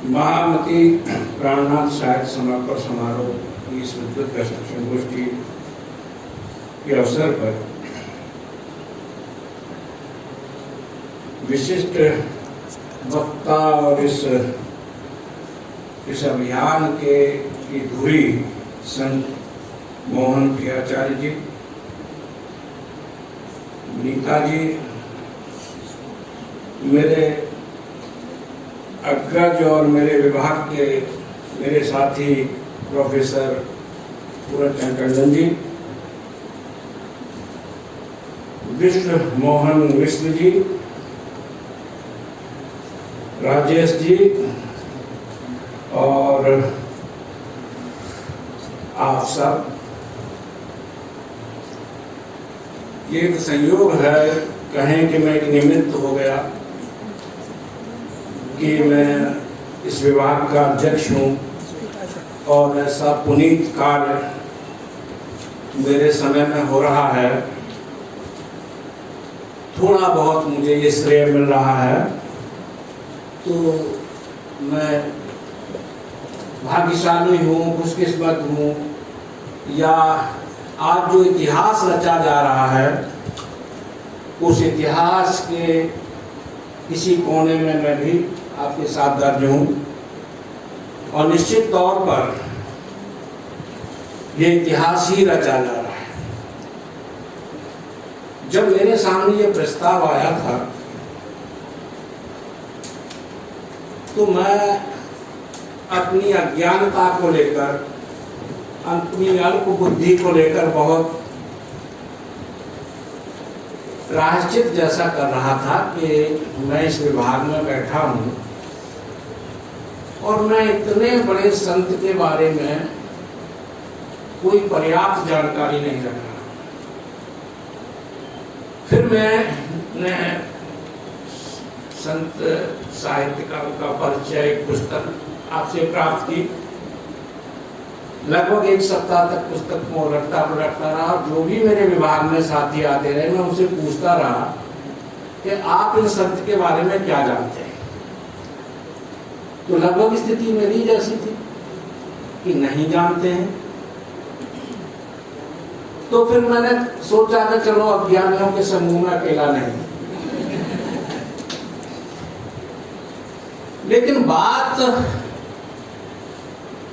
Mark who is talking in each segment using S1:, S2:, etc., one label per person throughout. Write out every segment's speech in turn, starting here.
S1: महामती प्राणनाथ साहित्य समापन समारोह की इस विद्वत संगोष्ठी के अवसर पर विशिष्ट वक्ता और इस अभियान की धुरी संत मोहन प्रियाचार्य जी, नीता जी, मेरे अग्रज और मेरे विभाग के मेरे साथी प्रोफेसर पूरनचंद टंडन जी, विष्णु मोहन मिश्र जी, राजेश जी और आप सब, ये एक संयोग है, कहें कि मैं एक निमित्त हो गया कि मैं इस विभाग का अध्यक्ष हूँ और ऐसा पुनीत कार्य मेरे समय में हो रहा है। थोड़ा बहुत मुझे ये श्रेय मिल रहा है तो मैं भाग्यशाली हूँ, खुशकिस्मत हूँ, या आज जो इतिहास रचा जा रहा है उस इतिहास के किसी कोने में मैं भी आपके साथ दर्ज हूँ। और निश्चित तौर पर ये इतिहास ही रचा जा रहा है। जब मेरे सामने ये प्रस्ताव आया था तो मैं अपनी अज्ञानता को लेकर, अपनी अल्प बुद्धि को लेकर बहुत प्रायश्चित जैसा कर रहा था कि मैं इस विभाग में बैठा हूँ और मैं इतने बड़े संत के बारे में कोई पर्याप्त जानकारी नहीं रखा। फिर मैंने संत साहित्यकार का परिचय पुस्तक आपसे प्राप्त की। लगभग एक सप्ताह तक पुस्तक को रटता रहा। जो भी मेरे विभाग में साथी आते रहे मैं उनसे पूछता रहा कि आप इन संत के बारे में क्या जानते हैं। तो लगभग स्थिति मेरी जैसी थी कि नहीं जानते हैं। तो फिर मैंने सोचा कि चलो अज्ञानियों के समूह में अकेला नहीं। लेकिन बात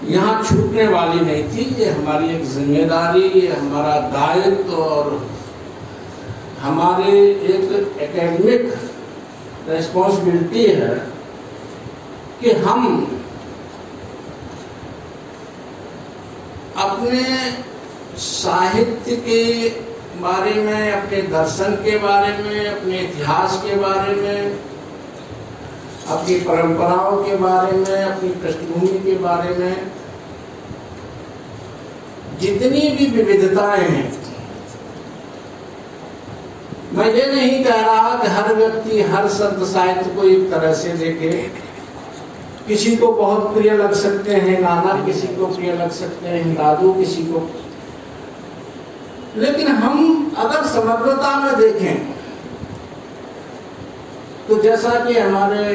S1: यहाँ छूटने वाली नहीं थी। ये हमारी एक जिम्मेदारी, ये हमारा दायित्व और हमारे एक एकेडमिक रिस्पॉन्सिबिलिटी है कि हम अपने साहित्य के बारे में, अपने दर्शन के बारे में, अपने इतिहास के बारे में, अपनी परंपराओं के बारे में, अपनी पृष्ठभूमि के बारे में जितनी भी विविधताएं हैं, मैं ये नहीं कह रहा कि हर व्यक्ति हर संत साहित्य को एक तरह से देखे। किसी को बहुत प्रिय लग सकते हैं नाना, किसी को प्रिय लग सकते हैं दादू, किसी को। लेकिन हम अगर समग्रता में देखें तो जैसा कि हमारे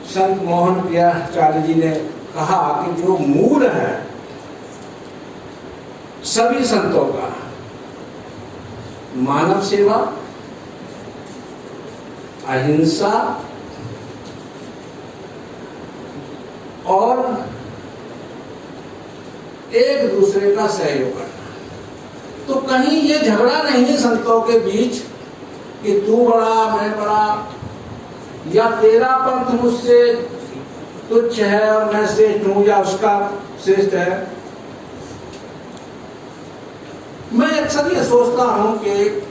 S1: संत मोहन प्रियाचार्य जी ने कहा कि जो मूल है सभी संतों का, मानव सेवा, अहिंसा और एक दूसरे का सहयोग करना। तो कहीं ये झगड़ा नहीं है संतों के बीच कि तू बड़ा मैं बड़ा, या तेरा पंथ मुझसे तुच्छ है और मैं श्रेष्ठ हूं, या उसका श्रेष्ठ है। मैं अक्सर ये सोचता हूं कि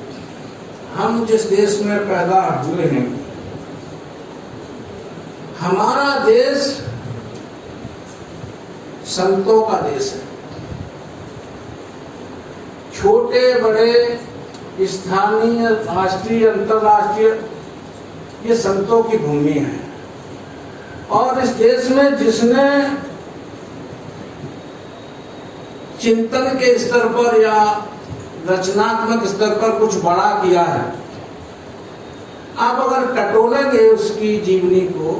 S1: हम जिस देश में पैदा हुए हैं, हमारा देश संतों का देश है। छोटे बड़े स्थानीय, राष्ट्रीय, अंतर्राष्ट्रीय, ये संतों की भूमि है। और इस देश में जिसने चिंतन के स्तर पर या रचनात्मक स्तर पर कुछ बड़ा किया है, आप अगर टटोलेंगे उसकी जीवनी को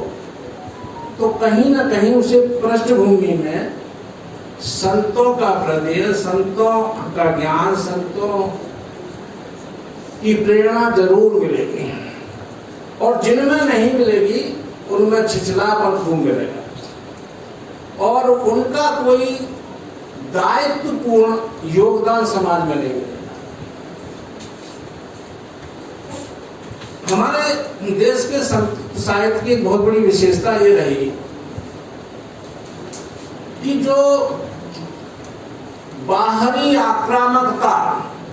S1: तो कहीं ना कहीं उसे पृष्ठभूमि में संतों का हृदय, संतों का ज्ञान, संतों की प्रेरणा जरूर मिलेगी, और जिनमें नहीं मिलेगी उनमें छिछलापन खूब मिलेगा, और उनका कोई दायित्वपूर्ण योगदान समाज में नहीं मिलेगा। हमारे देश के संत साहित्य की एक बहुत बड़ी विशेषता ये रही कि जो बाहरी आक्रामकता,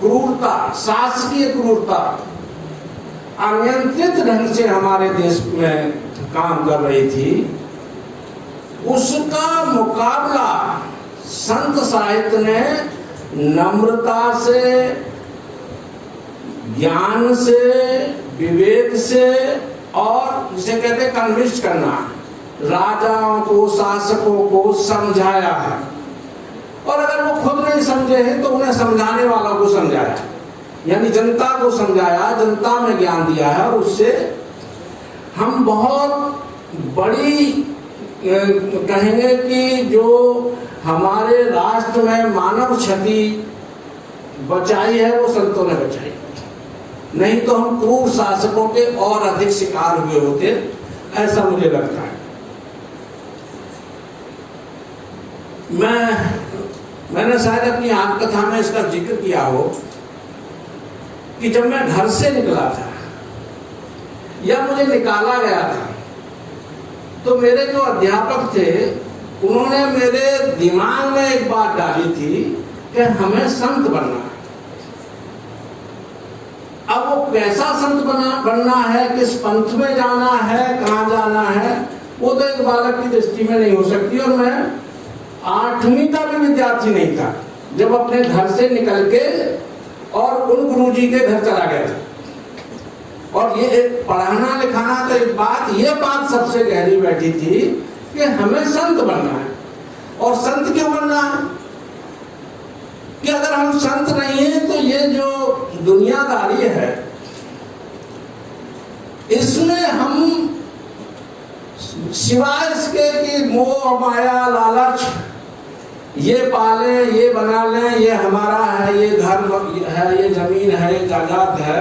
S1: क्रूरता, शासकीय क्रूरता अनियंत्रित ढंग से हमारे देश में काम कर रही थी, उसका मुकाबला संत साहित्य ने नम्रता से, ज्ञान से, विवेक से, और जिसे कहते हैं कन्विंस करना, राजाओं को, शासकों को समझाया है। और अगर वो खुद नहीं समझे हैं तो उन्हें समझाने वालों को समझाया, यानी जनता को समझाया, जनता में ज्ञान दिया है, और उससे हम बहुत बड़ी कहेंगे कि जो हमारे राष्ट्र में मानव क्षति बचाई है वो संतों ने बचाई, नहीं तो हम क्रूर शासकों के और अधिक शिकार हुए होते, ऐसा मुझे लगता है। मैंने शायद अपनी आत्मकथा में इसका जिक्र किया हो कि जब मैं घर से निकला था या मुझे निकाला गया था, तो मेरे जो अध्यापक थे उन्होंने मेरे दिमाग में एक बात डाली थी कि हमें संत बनना है। अब वो कैसा संत बनना है, किस पंथ में जाना है, कहाँ जाना है, वो तो एक बालक की दृष्टि में नहीं हो सकती। और मैं 8वीं का भी विद्यार्थी नहीं था जब अपने घर से निकल के और उन गुरुजी के घर चला गया था। और ये पढ़ाना लिखाना तो एक बात, ये बात सबसे गहरी बैठी थी कि हमें संत बनना है। और संत क्यों बनना है कि अगर हम संत नहीं हैं तो ये जो दुनियादारी है इसमें हम सिवाय इसके कि मोह, माया, लालच, ये पालें, ये बना लें, ये हमारा है, ये घर है, ये जमीन है, ये जायदाद है,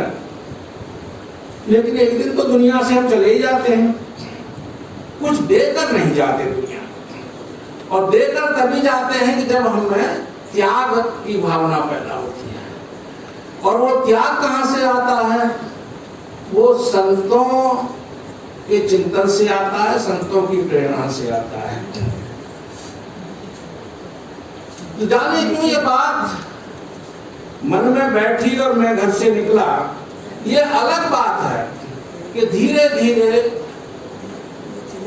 S1: लेकिन एक दिन तो दुनिया से हम चले ही जाते हैं। कुछ देकर नहीं जाते दुनिया, और देकर तभी जाते हैं कि जब हमें त्याग की भावना पैदा होती है। और वो त्याग कहाँ से आता है? वो संतों के चिंतन से आता है, संतों की प्रेरणा से आता है। तो जाने क्यों ये बात मन में बैठी और मैं घर से निकला, ये अलग बात है कि धीरे धीरे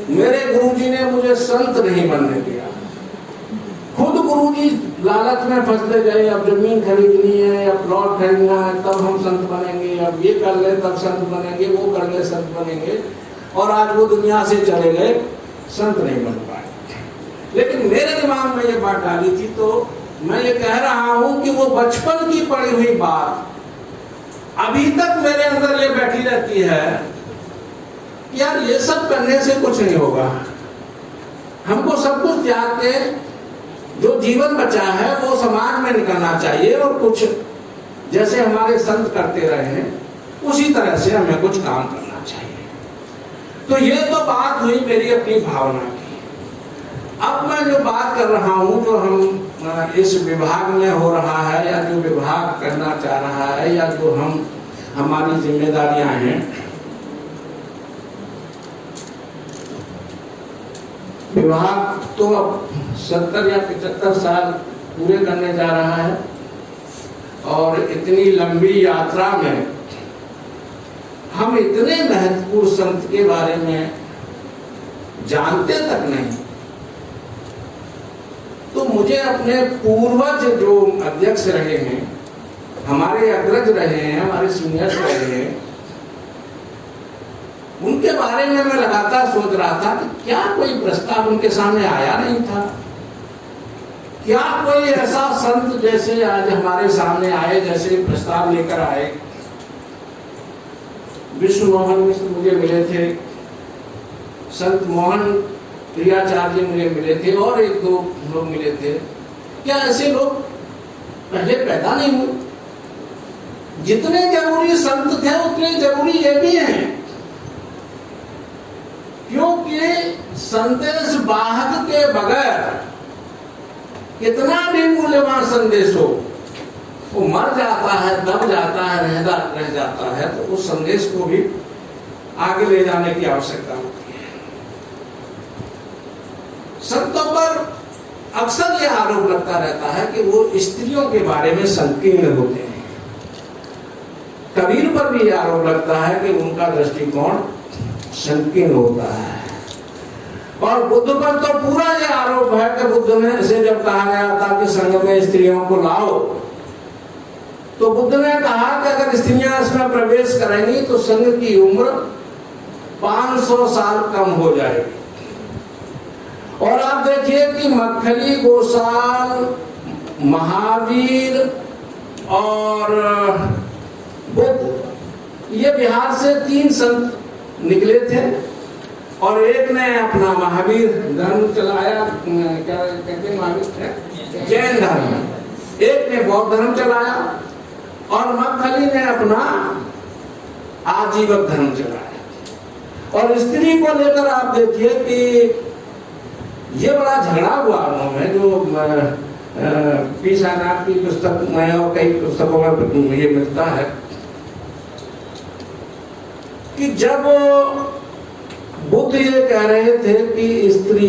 S1: मेरे गुरुजी ने मुझे संत नहीं बनने दिया। खुद गुरुजी लालच में फंसते गए, अब जमीन खरीदनी है, अब प्लॉट खरीदना है, तब हम संत बनेंगे, अब ये कर ले तब संत बनेंगे, वो कर ले संत बनेंगे, और आज वो दुनिया से चले गए, संत नहीं बन पाए। लेकिन मेरे दिमाग में ये बात डाली थी, तो मैं ये कह रहा हूं कि वो बचपन की पड़ी हुई बात अभी तक मेरे अंदर ये बैठी रहती है कि यार ये सब करने से कुछ नहीं होगा, हमको सब कुछ त्याग के जो जीवन बचा है वो समाज में निकलना चाहिए, और कुछ जैसे हमारे संत करते रहे हैं उसी तरह से हमें कुछ काम करना चाहिए। तो ये तो बात हुई मेरी अपनी भावना की। अब मैं जो बात कर रहा हूँ, जो हम इस विभाग में हो रहा है, या जो विभाग करना चाह रहा है, या जो हमारी जिम्मेदारियां हैं, विभाग तो अब 70 या 75 साल पूरे करने जा रहा है, और इतनी लंबी यात्रा में हम इतने महत्वपूर्ण संत के बारे में जानते तक नहीं। तो मुझे अपने पूर्वज जो अध्यक्ष रहे हैं, हमारे अग्रज रहे हैं, हमारे सीनियर्स रहे हैं, उनके बारे में मैं लगातार सोच रहा था कि क्या कोई प्रस्ताव उनके सामने आया नहीं था? क्या कोई ऐसा संत जैसे आज हमारे सामने आए, जैसे प्रस्ताव लेकर आए? विष्णु मोहन मिश्र मुझे मिले थे, संत मोहन प्रियाचार्य मुझे मिले थे और एक दो लोग मिले थे। क्या ऐसे लोग पहले पैदा नहीं हुए? जितने जरूरी संत थे उतने जरूरी ये भी हैं, क्योंकि संदेश वाहक के बगैर कितना भी मूल्यवान संदेश हो वो मर जाता है, दब जाता है, रह जाता है। तो उस संदेश को भी आगे ले जाने की आवश्यकता होती है। संतों पर अक्सर यह आरोप लगता रहता है कि वो स्त्रियों के बारे में संकीर्ण होते हैं। कबीर पर भी यह आरोप लगता है कि उनका दृष्टिकोण संकीर्ण होता है। और बुद्ध पर तो पूरा यह आरोप है कि बुद्ध ने से जब कहा गया था कि संघ में स्त्रियों को लाओ, तो बुद्ध ने कहा कि अगर स्त्रियां इसमें प्रवेश करेंगी तो संघ की उम्र 500 साल कम हो जाएगी। और आप देखिए कि मक्खली गोसाल, महावीर और बुद्ध, ये बिहार से 3 संत निकले थे और एक ने अपना महावीर धर्म चलाया, क्या कहते हैं महावीर, जैन धर्म, एक ने बौद्ध धर्म चलाया और मक्खली ने अपना आजीवक धर्म चलाया। और स्त्री को लेकर आप देखिए कि ये बड़ा झगड़ा हुआ उन्होंने, जो पी साइनाथ की पुस्तक में और कई पुस्तकों में ये मिलता है कि जब बुद्ध ये कह रहे थे कि स्त्री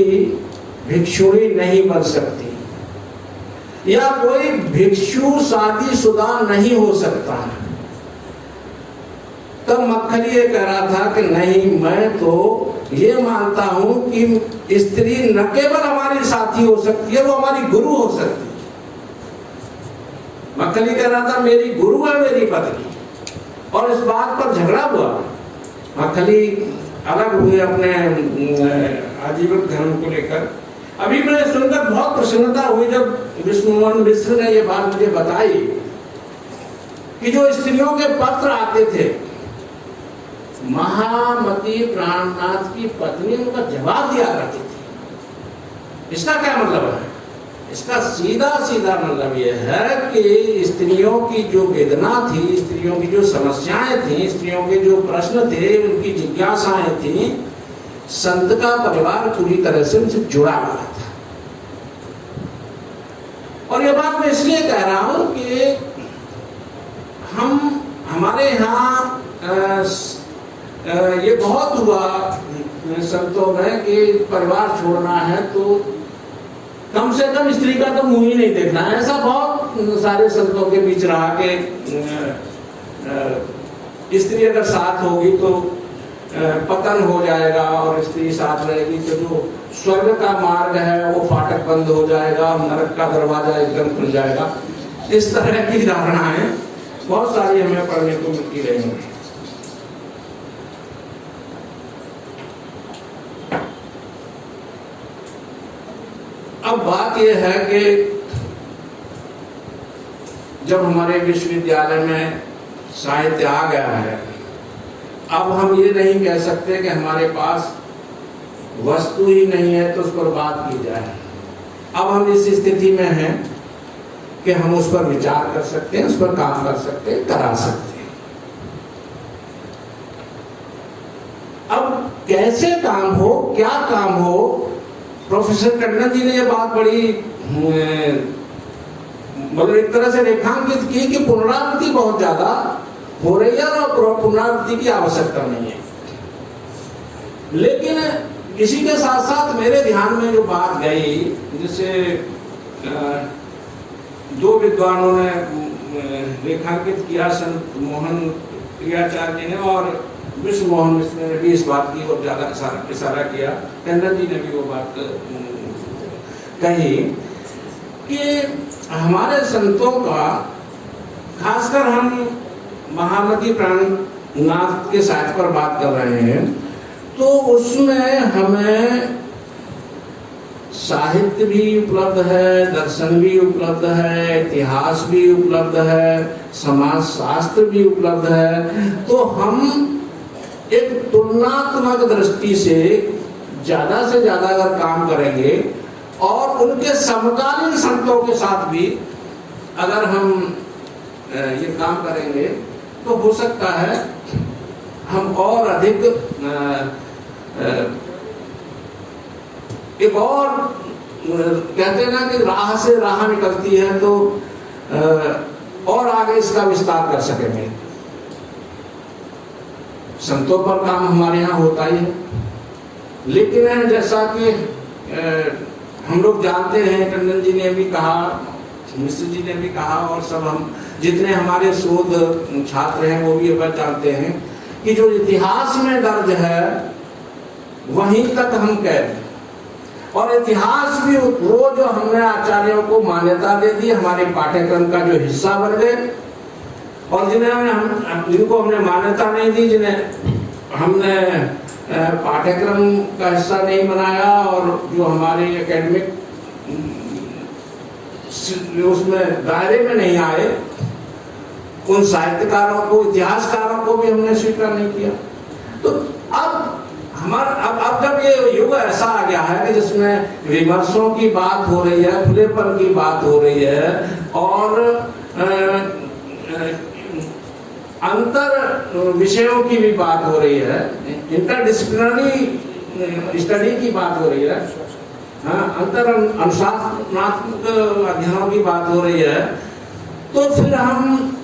S1: भिक्षुणी नहीं बन सकती या कोई भिक्षु शादीशुदा नहीं हो सकता, तब मक्खली ये कह रहा था कि नहीं, मैं तो ये मानता हूं कि स्त्री न केवल हमारी साथी हो सकती है, वो हमारी गुरु हो सकती है। मक्खली कह रहा था मेरी गुरु है मेरी पत्नी, और इस बात पर झगड़ा हुआ। मक्खली अलग हुए अपने आजीवन धर्म को लेकर। अभी मैं सुनकर बहुत प्रसन्नता हुई जब विष्णु मोहन मिश्र ने ये बात मुझे बताई कि जो स्त्रियों के पत्र आते थे, महामती प्राणनाथ की पत्नी उनका जवाब दिया करती थी। इसका क्या मतलब है? इसका सीधा सीधा मतलब यह है कि स्त्रियों की जो वेदना थी, स्त्रियों की जो समस्याएं थी, स्त्रियों के जो प्रश्न थे, उनकी जिज्ञासाएं थी, संत का परिवार पूरी तरह से उनसे जुड़ा हुआ था। और यह बात मैं इसलिए कह रहा हूं कि हमारे यहाँ ये बहुत हुआ संतों में कि परिवार छोड़ना है तो कम से कम स्त्री का तो मुंह ही नहीं देखना है। ऐसा बहुत सारे संतों के बीच रहा कि स्त्री अगर साथ होगी तो पतन हो जाएगा और स्त्री साथ रहेगी तो जो स्वर्ग का मार्ग है वो फाटक बंद हो जाएगा, नरक का दरवाजा एकदम खुल जाएगा। इस तरह की धारणाएं बहुत सारी हमें पढ़ने को मिलती रही हैं। अब बात यह है कि जब हमारे विश्वविद्यालय में साहित्य आ गया है, अब हम ये नहीं कह सकते कि हमारे पास वस्तु ही नहीं है तो उस पर बात की जाए। अब हम इस स्थिति में हैं कि हम उस पर विचार कर सकते हैं, उस पर काम कर सकते हैं, करा सकते हैं। अब कैसे काम हो, क्या काम हो, प्रोफेसर टंडन जी ने यह बात बड़ी मतलब एक तरह से रेखांकित की कि पुनरावृत्ति बहुत ज्यादा हो रही है और पुनरावृत्ति की आवश्यकता नहीं है। लेकिन इसी के साथ साथ मेरे ध्यान में जो बात गई, जिसे 2 विद्वानों ने रेखांकित किया, संत मोहन प्रियाचार्य ने और विष्णु मोहन मिश्र ने भी इस बात की और ज्यादा इशारा किया, टंडन जी ने भी वो बात कही कि हमारे संतों का, खासकर हम महामती प्राणनाथ के साहित्य पर बात कर रहे हैं, तो उसमें हमें साहित्य भी उपलब्ध है, दर्शन भी उपलब्ध है, इतिहास भी उपलब्ध है, समाज शास्त्र भी उपलब्ध है। तो हम एक तुलनात्मक दृष्टि से ज़्यादा से ज़्यादा अगर काम करेंगे और उनके समकालीन संतों के साथ भी अगर हम ये काम करेंगे तो हो सकता है हम और अधिक एक और कहते हैं ना कि राह से राह निकलती है, तो और आगे इसका विस्तार कर सकेंगे। संतों पर काम हमारे यहाँ होता ही है, लेकिन जैसा कि हम लोग जानते हैं, टंडन जी ने भी कहा, मिश्र जी ने भी कहा, और सब हम जितने हमारे शोध छात्र हैं वो भी ये बात जानते हैं कि जो इतिहास में दर्ज है वहीं तक हम कैद, और इतिहास भी वो जो हमने आचार्यों को मान्यता दे दी, हमारे पाठ्यक्रम का जो हिस्सा बन गए, और जिनको हमने मान्यता नहीं दी, जिन्हें हमने पाठ्यक्रम का हिस्सा नहीं बनाया, और जो हमारे एकेडमिक उसमें दायरे में नहीं आए, उन साहित्यकारों को, इतिहासकारों को भी हमने स्वीकार नहीं किया। तो अब जब ये युग ऐसा आ गया है कि जिसमें विमर्शों की बात हो रही है, खुलेपन की बात हो रही है, और अंतर विषयों की भी बात हो रही है, इंटरडिसिप्लिनरी स्टडी की बात हो रही है, अंतर अनुशासनात्मक अध्ययनों की बात हो रही है, तो फिर हम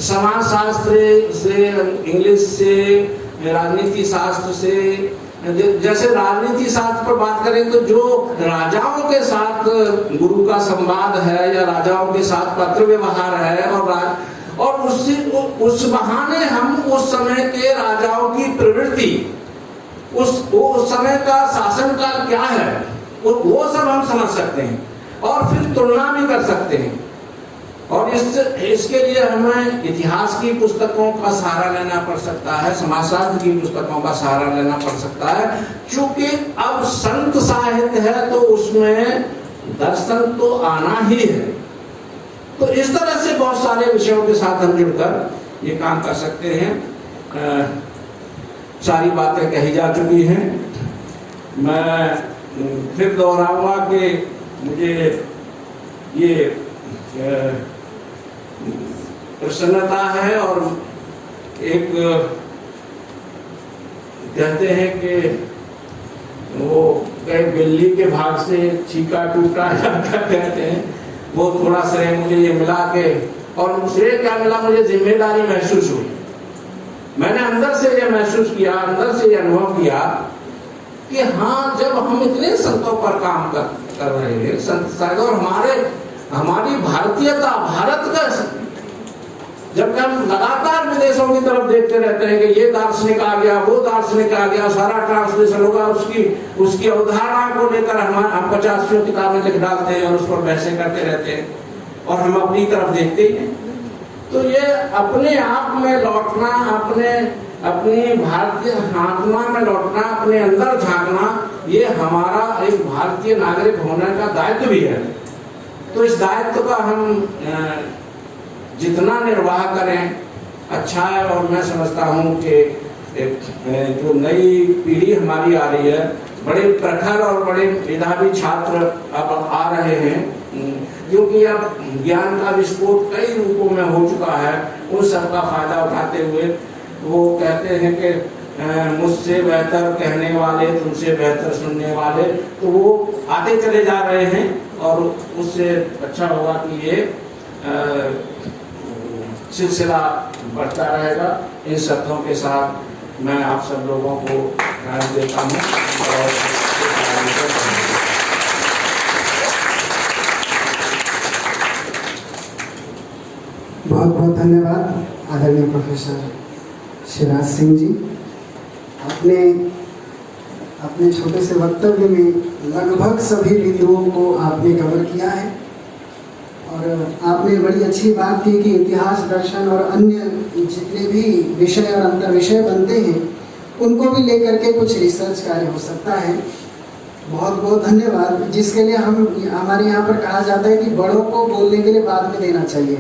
S1: समाज शास्त्र से, इंग्लिश से, राजनीति शास्त्र से, जैसे राजनीति शास्त्र पर बात करें तो जो राजाओं के साथ गुरु का संवाद है या राजाओं के साथ पत्र व्यवहार है, और उस बहाने हम उस समय के राजाओं की प्रवृत्ति, उस समय का शासनकाल क्या है, वो सब हम समझ सकते हैं और फिर तुलना भी कर सकते हैं। और इसके लिए हमें इतिहास की पुस्तकों का सहारा लेना पड़ सकता है, समाजशास्त्र की पुस्तकों का सहारा लेना पड़ सकता है, क्योंकि अब संत साहित्य है तो उसमें दर्शन तो आना ही है। तो इस तरह से बहुत सारे विषयों के साथ हम जुड़कर ये काम कर सकते हैं। सारी बातें कही जा चुकी हैं, मैं फिर दोहराऊंगा कि मुझे ये प्रसन्नता है, और एक कहते हैं कि वो बिल्ली के भाग से छीका टूटा जाता कहते हैं, वो थोड़ा श्रेय मुझे ये मिला के, और श्रेय क्या मिला, मुझे जिम्मेदारी महसूस हुई। मैंने अंदर से ये महसूस किया, अंदर से ये अनुभव किया कि हाँ, जब हम इतने संतों पर काम कर रहे हैं, संत और हमारी भारतीयता, भारत का, जबकि हम लगातार विदेशों की तरफ देखते रहते हैं कि ये दार्शनिक आ गया, वो दार्शनिक आ गया, सारा ट्रांसलेशन होगा, उसकी अवधारणा को लेकर हम 50 किताबें लिख डालते हैं और उस पर बहसें करते रहते हैं, और हम अपनी तरफ देखते ही हैं। तो ये अपने आप में लौटना, अपनी भारतीय आत्मा में लौटना, अपने अंदर झांकना, ये हमारा एक भारतीय नागरिक होने का दायित्व भी है। तो इस दायित्व का हम जितना निर्वाह करें अच्छा है, और मैं समझता हूँ कि जो नई पीढ़ी हमारी आ रही है, बड़े प्रखर और बड़े मेधावी छात्र अब आ रहे हैं, क्योंकि अब ज्ञान का विस्फोट कई रूपों में हो चुका है। उन सब का फायदा उठाते हुए वो कहते हैं कि मुझसे बेहतर कहने वाले, तुमसे बेहतर सुनने वाले, तो वो आते चले जा रहे हैं, और उससे अच्छा होगा कि ये सिलसिला बढ़ता रहेगा। इन शब्दों के साथ मैं आप सब लोगों को ध्यान देता हूँ और
S2: बहुत बहुत धन्यवाद आदरणीय प्रोफेसर शिवराज सिंह जी। आपने अपने छोटे से वक्तव्य में लगभग सभी बिंदुओं को आपने कवर किया है, और आपने बड़ी अच्छी बात की कि इतिहास, दर्शन और अन्य जितने भी विषय और अंतर विषय बनते हैं उनको भी लेकर के कुछ रिसर्च कार्य हो सकता है। बहुत बहुत धन्यवाद, जिसके लिए हमारे यहाँ पर कहा जाता है कि बड़ों को बोलने के लिए बाद में देना चाहिए।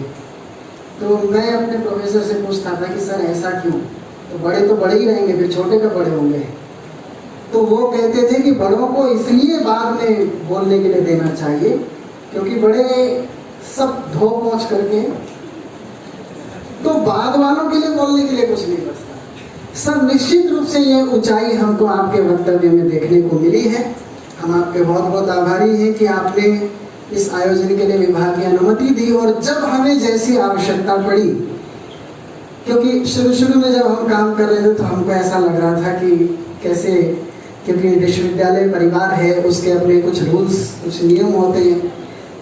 S2: तो मैं अपने प्रोफेसर से पूछता था कि सर ऐसा क्यों, तो बड़े ही रहेंगे, फिर छोटे का बड़े होंगे। तो वो कहते थे कि बड़ों को इसलिए बाद में बोलने के लिए देना चाहिए क्योंकि बड़े सब धो पहुँच करके तो बाद वालों के लिए बोलने के लिए कुछ नहीं बचता। सर, निश्चित रूप से ये ऊंचाई हमको आपके वक्तव्य में देखने को मिली है। हम आपके बहुत बहुत आभारी हैं कि आपने इस आयोजन के लिए विभाग की अनुमति दी, और जब हमें जैसी आवश्यकता पड़ी, क्योंकि शुरू में जब हम काम कर रहे थे तो हमको ऐसा लग रहा था कि कैसे, क्योंकि विश्वविद्यालय परिवार है, उसके अपने कुछ रूल्स, कुछ नियम होते हैं,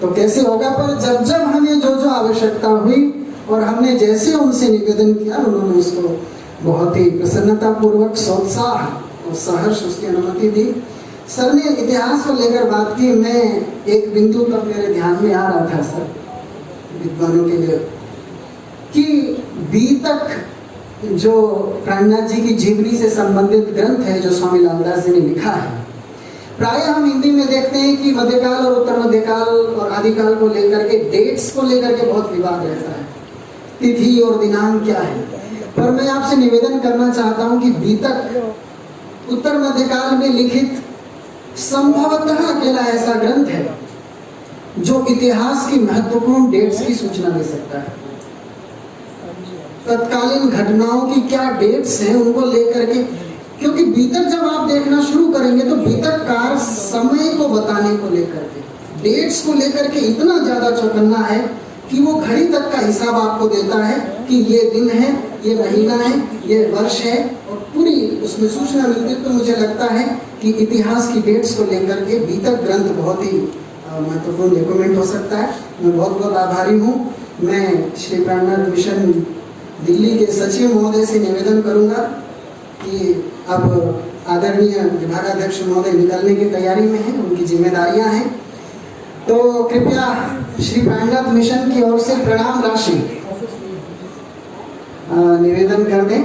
S2: तो कैसे होगा। पर जब जब हमें जो आवश्यकता हुई और हमने जैसे उनसे निवेदन किया, उन्होंने उसको बहुत ही प्रसन्नता पूर्वक, सोत्साह और सहर्ष उसकी अनुमति दी। सर ने इतिहास को लेकर बात की। मैं एक बिंदु तब मेरे ध्यान में आ रहा था सर, विद्वानों के लिए, कि बीतक जो प्राणनाथ जी की जीवनी से संबंधित ग्रंथ है जो स्वामी लालदास जी ने लिखा है, प्राय हम हिंदी में देखते हैं कि मध्यकाल और उत्तर मध्यकाल और आदिकाल को लेकर के, डेट्स को लेकर के बहुत विवाद रहता है, तिथि और दिनांक क्या है। पर मैं आपसे निवेदन करना चाहता हूं कि बीतक उत्तर मध्यकाल में लिखित संभवतः अकेला ऐसा ग्रंथ है जो इतिहास की महत्वपूर्ण डेट्स की सूचना दे सकता है। तत्कालीन घटनाओं की क्या डेट्स हैं उनको लेकर के, क्योंकि बीतक जब आप देखना शुरू करेंगे तो बीतककार समय को बताने को लेकर के, डेट्स को लेकर के इतना ज्यादा चौकन्ना है कि वो घड़ी तक का हिसाब आपको देता है कि ये दिन है, ये महीना है, ये वर्ष है, और पूरी उसमें सूचना मिलती है। तो मुझे लगता है कि इतिहास की डेट्स को लेकर के बीतक ग्रंथ बहुत ही महत्वपूर्ण डॉक्यूमेंट हो सकता है। मैं बहुत बहुत आभारी हूँ। मैं श्री प्राणनाथ मिशन दिल्ली के सचिव महोदय से निवेदन करूंगा कि अब आदरणीय विभागाध्यक्ष महोदय निकलने की तैयारी में हैं, उनकी जिम्मेदारियां हैं, तो कृपया श्री प्राणनाथ मिशन की ओर से प्रणाम राशि निवेदन कर दें।